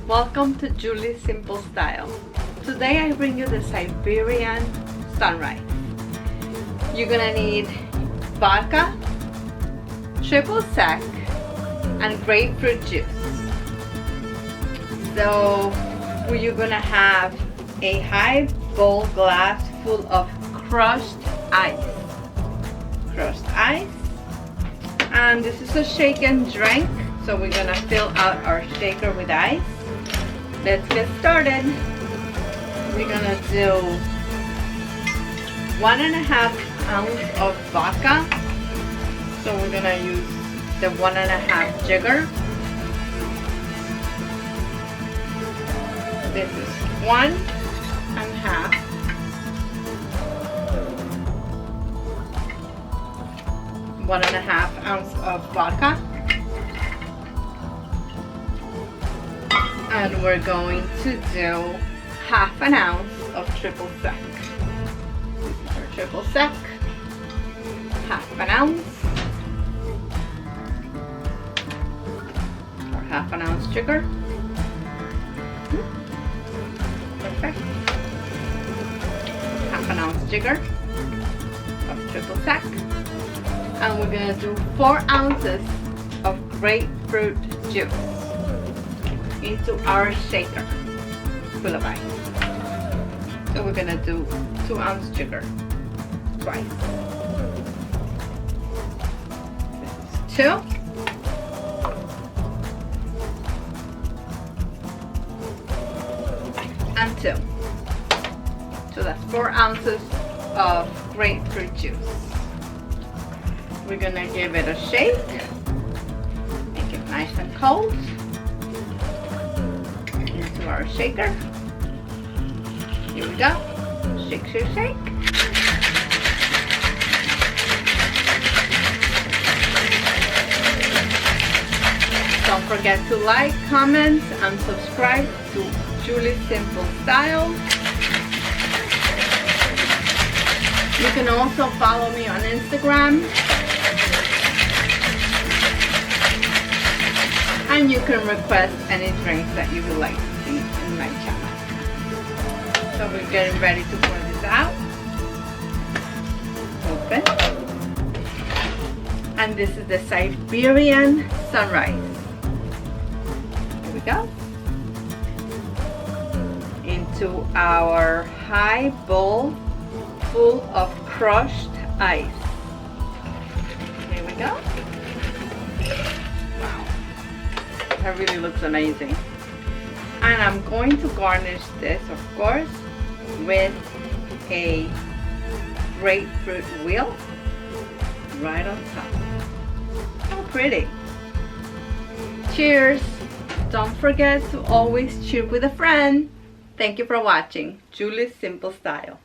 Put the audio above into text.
Welcome to Julie's Simple Style. Today I bring you the Siberian Sunrise. You're gonna need vodka, triple sec, and grapefruit juice. So you're gonna have a high bowl glass full of crushed ice. And this is a shake and drink, so we're gonna fill out our shaker with ice. Let's get started. We're gonna do 1.5 ounce of vodka, so we're gonna use the 1.5 jigger. This is 1.5. One and a half ounce of vodka, and we're going to do 1/2 ounce of triple sec. This is our triple sec, 1/2 ounce, or 1/2 ounce sugar. Perfect. 1/2 ounce sugar of triple sec. And we're gonna do 4 ounces of grapefruit juice into our shaker full of ice. So we're gonna do 2 ounce sugar twice. This is 2. And 2. So that's 4 ounces of grapefruit juice. We're gonna give it a shake, make it nice and cold, into our shaker. Here we go, shake, shake, shake. Don't forget to like, comment, and subscribe to Julie's Simple Style. You can also follow me on Instagram. And you can request any drinks that you would like to see in my channel. So we're getting ready to pour this out. Open. And this is the Siberian Sunrise. Here we go. Into our high bowl full of crushed ice. Here we go. That really looks amazing. And I'm going to garnish this, of course, with a grapefruit wheel right on top. How pretty. Cheers. Don't forget to always cheer with a friend. Thank you for watching Julie's Simple Style.